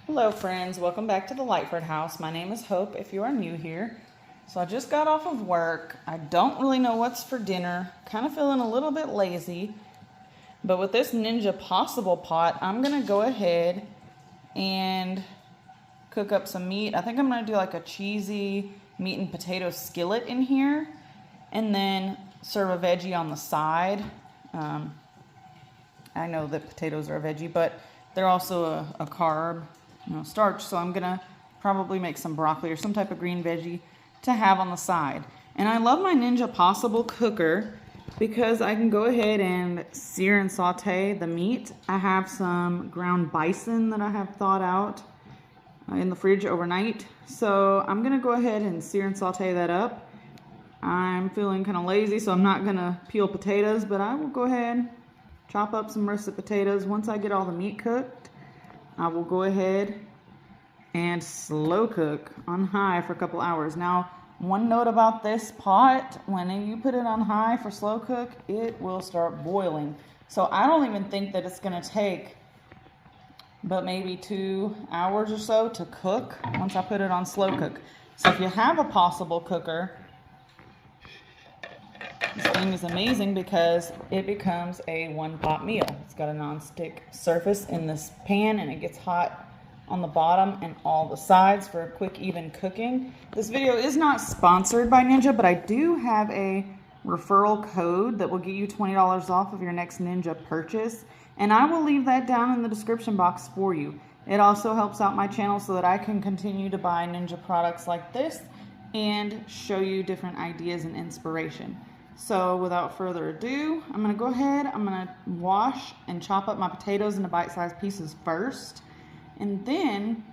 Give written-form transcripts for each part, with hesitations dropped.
Hello friends, welcome back to the Lightford house. My name is Hope if you are new here. So I just got off of work. I don't really know what's for dinner. Kind of feeling a little bit lazy. But with this Ninja Possible pot, I'm going to go ahead and cook up some meat. I think I'm going to do like a cheesy meat and potato skillet in here. And then serve a veggie on the side. I know that potatoes are a veggie, but they're also a carb. Starch, so I'm gonna probably make some broccoli or some type of green veggie to have on the side. And I love my Ninja Possible cooker because I can go ahead and sear and saute the meat. I have some ground bison that I have thawed out in the fridge overnight, so I'm gonna go ahead and sear and saute that up. I'm feeling kind of lazy, so I'm not gonna peel potatoes, but I will go ahead, chop up some russet potatoes. Once I get all the meat cooked, I will go ahead and slow cook on high for a couple hours. Now, one note about this pot, when you put it on high for slow cook, it will start boiling. So I don't even think that it's gonna take but maybe 2 hours or so to cook once I put it on slow cook. So if you have a Possible cooker, this thing is amazing because it becomes a one-pot meal. It's got a non-stick surface in this pan and it gets hot on the bottom and all the sides for a quick, even cooking. This video is not sponsored by Ninja, but I do have a referral code that will get you $20 off of your next Ninja purchase. And I will leave that down in the description box for you. It also helps out my channel so that I can continue to buy Ninja products like this and show you different ideas and inspiration. So without further ado, I'm going to go ahead, I'm going to wash and chop up my potatoes into bite-sized pieces first. And then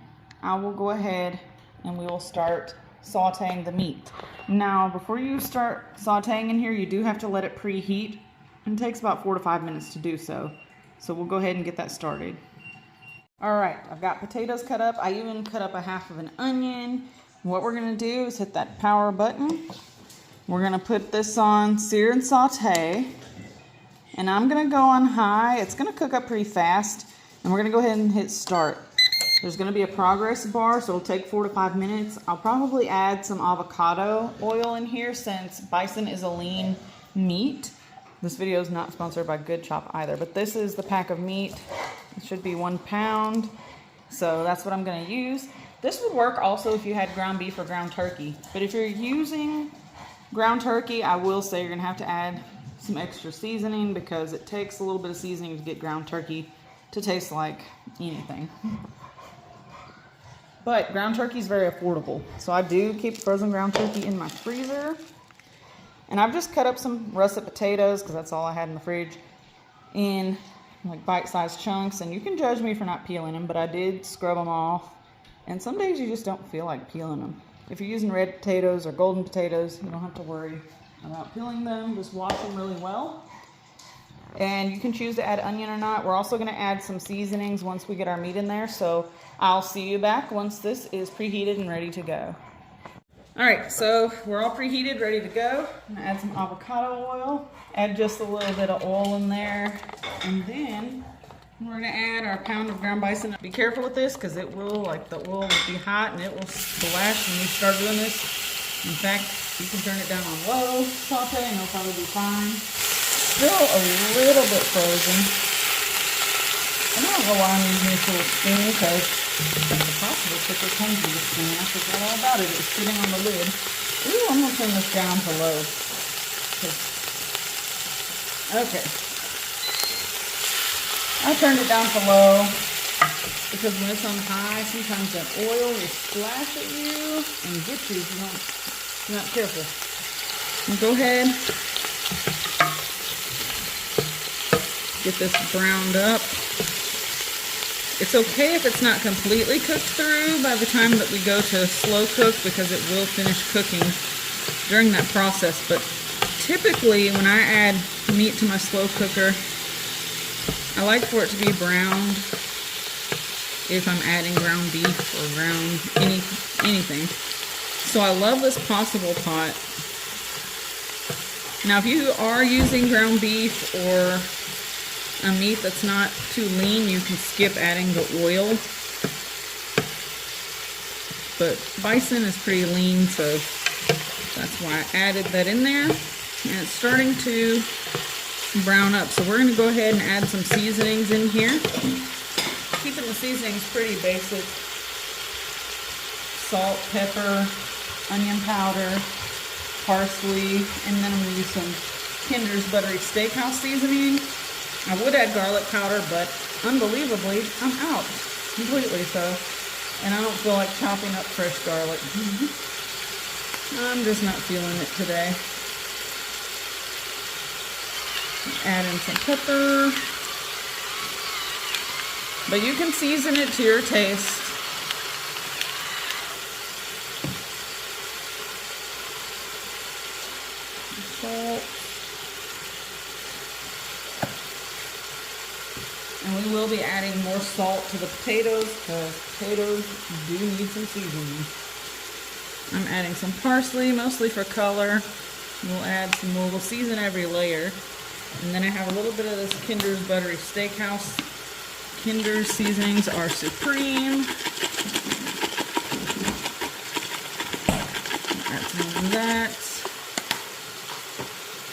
I will go ahead and we will start sauteing the meat. Now, before you start sauteing in here, you do have to let it preheat. And it takes about 4 to 5 minutes to do so. So we'll go ahead and get that started. All right, I've got potatoes cut up. I even cut up a half of an onion. What we're going to do is hit that power button. We're going to put this on sear and saute, and I'm going to go on high. It's going to cook up pretty fast, and we're going to go ahead and hit start. There's going to be a progress bar, so it'll take 4 to 5 minutes. I'll probably add some avocado oil in here since bison is a lean meat. This video is not sponsored by Good Chop either, but this is the pack of meat. It should be 1 pound, so that's what I'm going to use. This would work also if you had ground beef or ground turkey, but if you're using ground turkey, I will say you're going to have to add some extra seasoning because it takes a little bit of seasoning to get ground turkey to taste like anything. But ground turkey is very affordable. So I do keep frozen ground turkey in my freezer. And I've just cut up some russet potatoes because that's all I had in the fridge in like bite-sized chunks. And you can judge me for not peeling them, but I did scrub them off. And some days you just don't feel like peeling them. If you're using red potatoes or golden potatoes, you don't have to worry about peeling them. Just wash them really well. And you can choose to add onion or not. We're also going to add some seasonings once we get our meat in there. So I'll see you back once this is preheated and ready to go. All right, so we're all preheated, ready to go. I'm going to add some avocado oil. Add just a little bit of oil in there. And then we're going to add our pound of ground bison. Be careful with this because it will, like the oil will be hot and it will splash when you start doing this. In fact, you can turn it down on low, saute, and it'll probably be fine. Still a little bit frozen. And I don't know why I'm using this little spoon because the Possible cooker comes with a spoon. I forgot all about it. It's sitting on the lid. Ooh, I'm going to turn this down to low. Okay. I turned it down to low because when it's on high, sometimes that oil will splash at you and get you if you're not careful. Now go ahead, get this browned up. It's okay if it's not completely cooked through by the time that we go to slow cook because it will finish cooking during that process. But typically when I add meat to my slow cooker, I like for it to be browned if I'm adding ground beef or anything. So I love this Possible pot. Now if you are using ground beef or a meat that's not too lean, you can skip adding the oil. but bison is pretty lean, so that's why I added that in there. And it's starting to brown up, so we're going to go ahead and add some seasonings in here. Keeping the seasonings pretty basic. Salt, pepper, onion powder, parsley, and then I'm going to use some Kinder's Buttery Steakhouse seasoning. I would add garlic powder, but unbelievably, I'm out completely, so. And I don't feel like chopping up fresh garlic. I'm just not feeling it today. Add in some pepper. But you can season it to your taste. Salt. And we will be adding more salt to the potatoes because potatoes do need some seasoning. I'm adding some parsley, mostly for color. We'll season every layer. And then I have a little bit of this Kinder's Buttery Steakhouse. Kinder's seasonings are supreme. Add some of that.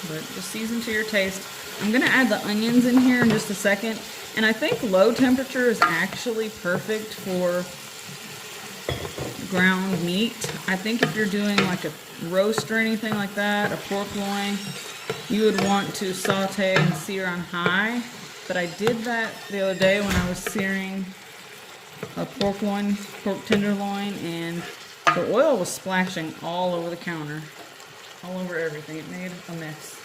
But just season to your taste. I'm going to add the onions in here in just a second. And I think low temperature is actually perfect for ground meat. I think if you're doing like a roast or anything like that, a pork loin, you would want to saute and sear on high. But I did that the other day when I was searing a pork tenderloin, and the oil was splashing all over the counter, all over everything. It made a mess.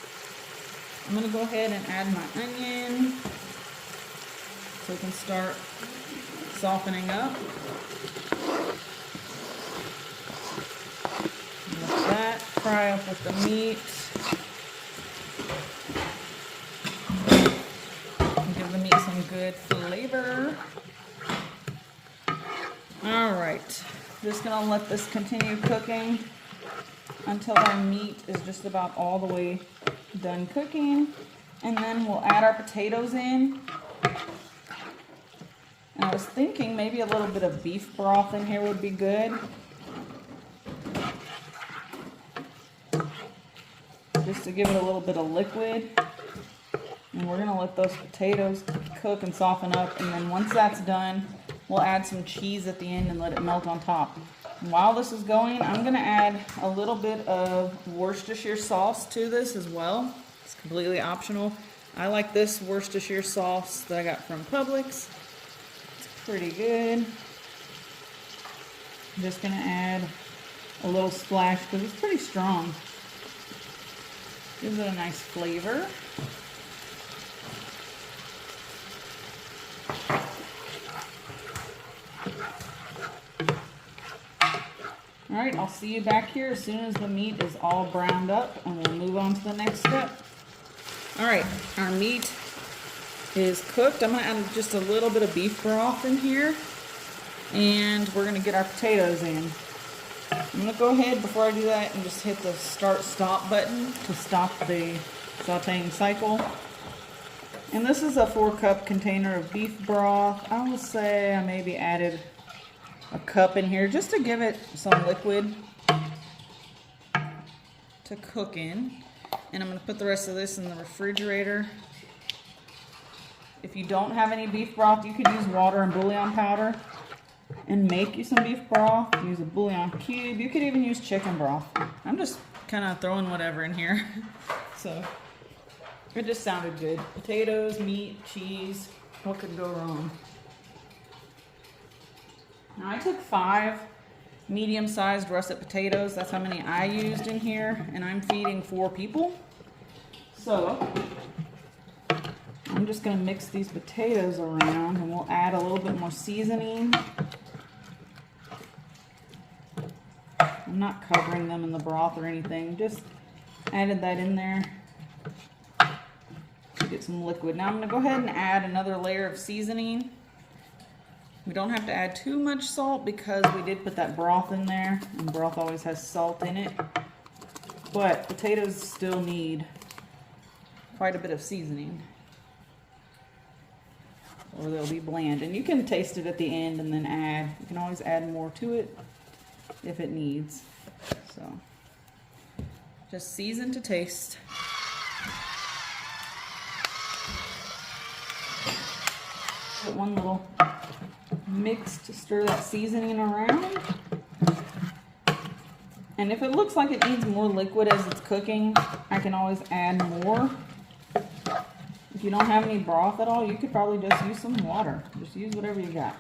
I'm going to go ahead and add my onion so we can start softening up. Let that fry up with the meat. Give the meat some good flavor. Alright, just going to let this continue cooking until our meat is just about all the way done cooking. And then we'll add our potatoes in. And I was thinking maybe a little bit of beef broth in here would be good. Just to give it a little bit of liquid. And we're going to let those potatoes cook and soften up. And then once that's done, we'll add some cheese at the end and let it melt on top. And while this is going, I'm going to add a little bit of Worcestershire sauce to this as well. It's completely optional. I like this Worcestershire sauce that I got from Publix. It's pretty good. I'm just going to add a little splash because it's pretty strong. Gives it a nice flavor. Alright, I'll see you back here as soon as the meat is all browned up, and we'll move on to the next step. Alright, our meat is cooked. I'm going to add just a little bit of beef broth in here, and we're going to get our potatoes in. I'm going to go ahead before I do that and just hit the start-stop button to stop the sauteing cycle. And this is a 4-cup container of beef broth. I will say I maybe added a cup in here just to give it some liquid to cook in. And I'm going to put the rest of this in the refrigerator. If you don't have any beef broth, you could use water and bouillon powder and make you some beef broth. Use a bouillon cube. You could even use chicken broth. I'm just kind of throwing whatever in here. So it just sounded good. Potatoes, meat, cheese. What could go wrong? Now I took 5 medium-sized russet potatoes. That's how many I used in here, and I'm feeding 4 people. So I'm just going to mix these potatoes around, and we'll add a little bit more seasoning. I'm not covering them in the broth or anything, just added that in there to get some liquid. Now I'm going to go ahead and add another layer of seasoning. We don't have to add too much salt because we did put that broth in there, and broth always has salt in it. But potatoes still need quite a bit of seasoning, or they'll be bland. And you can taste it at the end and then add. You can always add more to it. if it needs. So just season to taste. Put one little mix to stir that seasoning around. And if it looks like it needs more liquid as it's cooking, I can always add more. If you don't have any broth at all, you could probably just use some water. Just use whatever you got.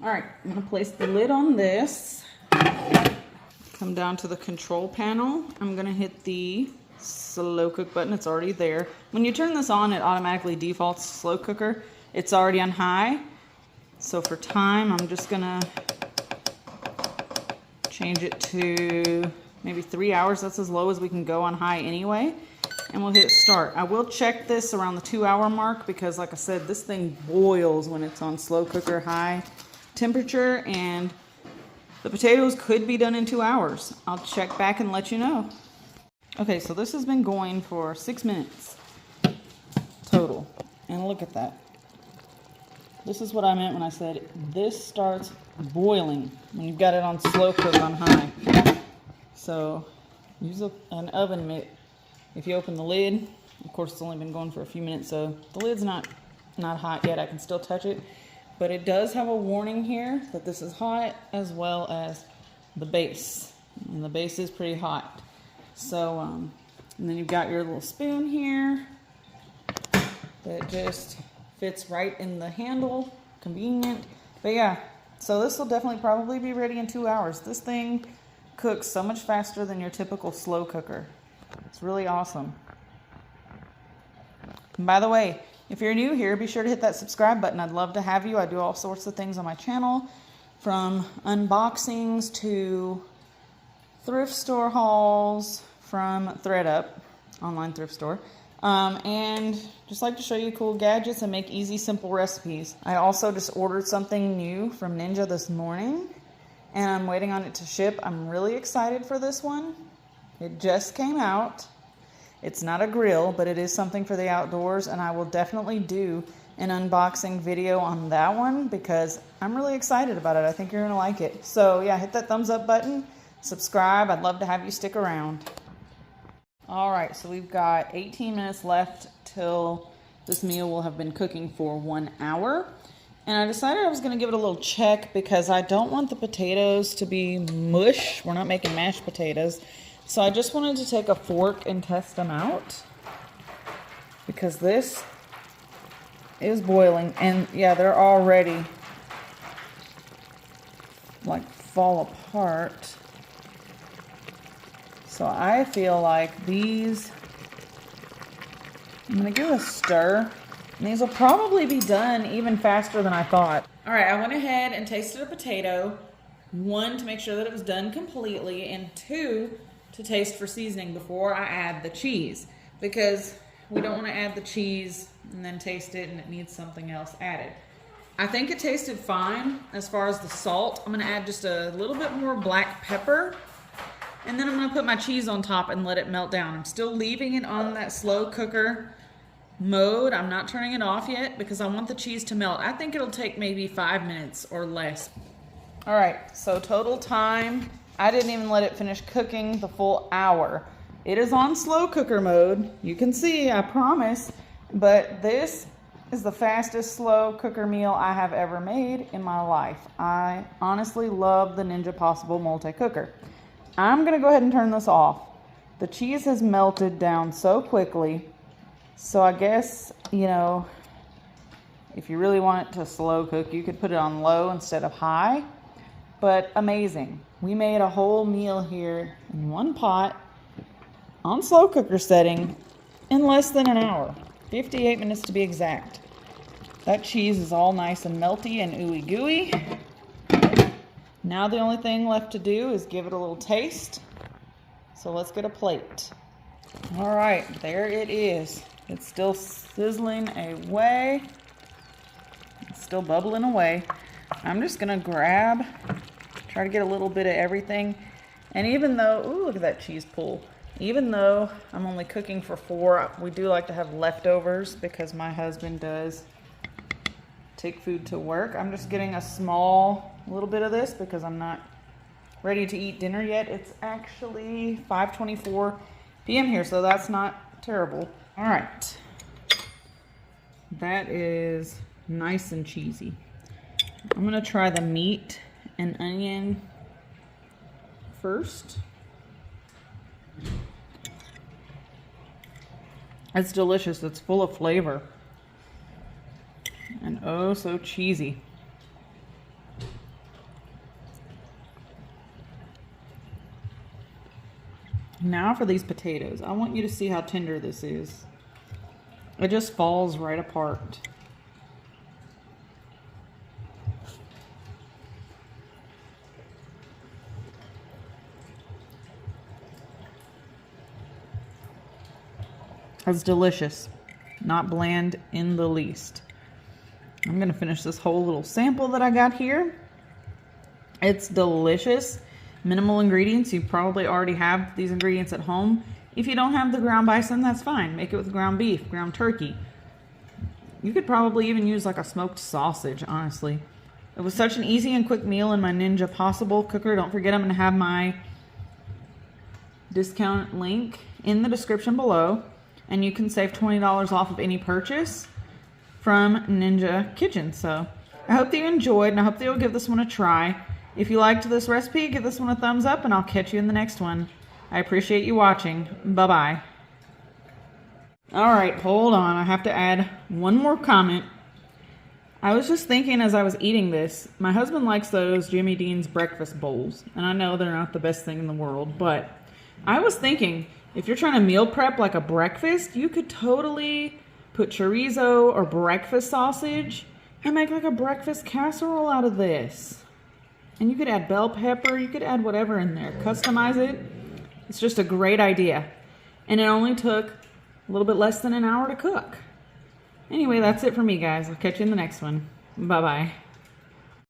All right, I'm gonna place the lid on this. Come down to the control panel. I'm gonna hit the slow cook button. It's already there. When you turn this on, it automatically defaults to slow cooker. It's already on high. So for time, I'm just gonna change it to maybe 3 hours. That's as low as we can go on high anyway. And we'll hit start. I will check this around the 2 hour mark because like I said, this thing boils when it's on slow cooker high temperature, and the potatoes could be done in 2 hours. I'll check back and let you know. Okay, so this has been going for 6 minutes total. And look at that. This is what I meant when I said this starts boiling when you've got it on slow cook on high. So use an oven mitt. If you open the lid, of course it's only been going for a few minutes, so the lid's not hot yet. I can still touch it. But it does have a warning here that this is hot, as well as the base. And the base is pretty hot. So, and then you've got your little spoon here that just fits right in the handle. Convenient. But yeah, so this will definitely probably be ready in 2 hours. This thing cooks so much faster than your typical slow cooker. It's really awesome. And by the way, if you're new here, be sure to hit that subscribe button. I'd love to have you. I do all sorts of things on my channel, from unboxings to thrift store hauls from ThredUp, online thrift store. And just like to show you cool gadgets and make easy, simple recipes. I also just ordered something new from Ninja this morning, and I'm waiting on it to ship. I'm really excited for this one. It just came out. It's not a grill, but it is something for the outdoors, and I will definitely do an unboxing video on that one because I'm really excited about it. I think you're gonna like it. So yeah, hit that thumbs up button, subscribe. I'd love to have you stick around. All right, so we've got 18 minutes left till this meal will have been cooking for 1 hour. And I decided I was gonna give it a little check because I don't want the potatoes to be mush. We're not making mashed potatoes. So I just wanted to take a fork and test them out because this is boiling, and yeah, they're already like fall apart. So I feel like these, I'm gonna give it a stir, and these will probably be done even faster than I thought. All right, I went ahead and tasted a potato. 1, to make sure that it was done completely, and 2, to taste for seasoning before I add the cheese, because we don't want to add the cheese and then taste it and it needs something else added. I think it tasted fine as far as the salt. I'm going to add just a little bit more black pepper, and then I'm going to put my cheese on top and let it melt down. I'm still leaving it on that slow cooker mode. I'm not turning it off yet because I want the cheese to melt. I think it'll take maybe 5 minutes or less. All right, so total time, I didn't even let it finish cooking the full hour. It is on slow cooker mode. You can see, I promise, but this is the fastest slow cooker meal I have ever made in my life. I honestly love the Ninja Possible multi-cooker. I'm gonna go ahead and turn this off. The cheese has melted down so quickly. So I guess, you know, if you really want it to slow cook, you could put it on low instead of high. But amazing. We made a whole meal here in one pot on slow cooker setting in less than an hour. 58 minutes to be exact. That cheese is all nice and melty and ooey gooey. Now the only thing left to do is give it a little taste. So let's get a plate. All right, there it is. It's still sizzling away. It's still bubbling away. I'm just gonna try to get a little bit of everything. And even though, ooh, look at that cheese pull. Even though I'm only cooking for 4, we do like to have leftovers because my husband does take food to work. I'm just getting a little bit of this because I'm not ready to eat dinner yet. It's actually 5:24 p.m. here, so that's not terrible. All right. That is nice and cheesy. I'm gonna try the meat and onion first. It's delicious. It's full of flavor. And oh, so cheesy. Now for these potatoes. I want you to see how tender this is. It just falls right apart. It's delicious, not bland in the least. I'm gonna finish this whole little sample that I got here. It's delicious. Minimal ingredients. You probably already have these ingredients at home. If you don't have the ground bison, that's fine. Make it with ground beef, ground turkey. You could probably even use like a smoked sausage, honestly. It was such an easy and quick meal in my Ninja Possible cooker. Don't forget, I'm gonna have my discount link in the description below. And you can save $20 off of any purchase from Ninja Kitchen. So I hope that you enjoyed, and I hope that you'll give this one a try. If you liked this recipe, give this one a thumbs up, and I'll catch you in the next one. I appreciate you watching. Bye-bye. All right, hold on. I have to add one more comment. I was just thinking as I was eating this, my husband likes those Jimmy Dean's breakfast bowls, and I know they're not the best thing in the world, but I was thinking, if you're trying to meal prep like a breakfast, you could totally put chorizo or breakfast sausage and make like a breakfast casserole out of this. And you could add bell pepper, you could add whatever in there, customize it. It's just a great idea. And it only took a little bit less than an hour to cook. Anyway, that's it for me, guys. I'll catch you in the next one. Bye-bye.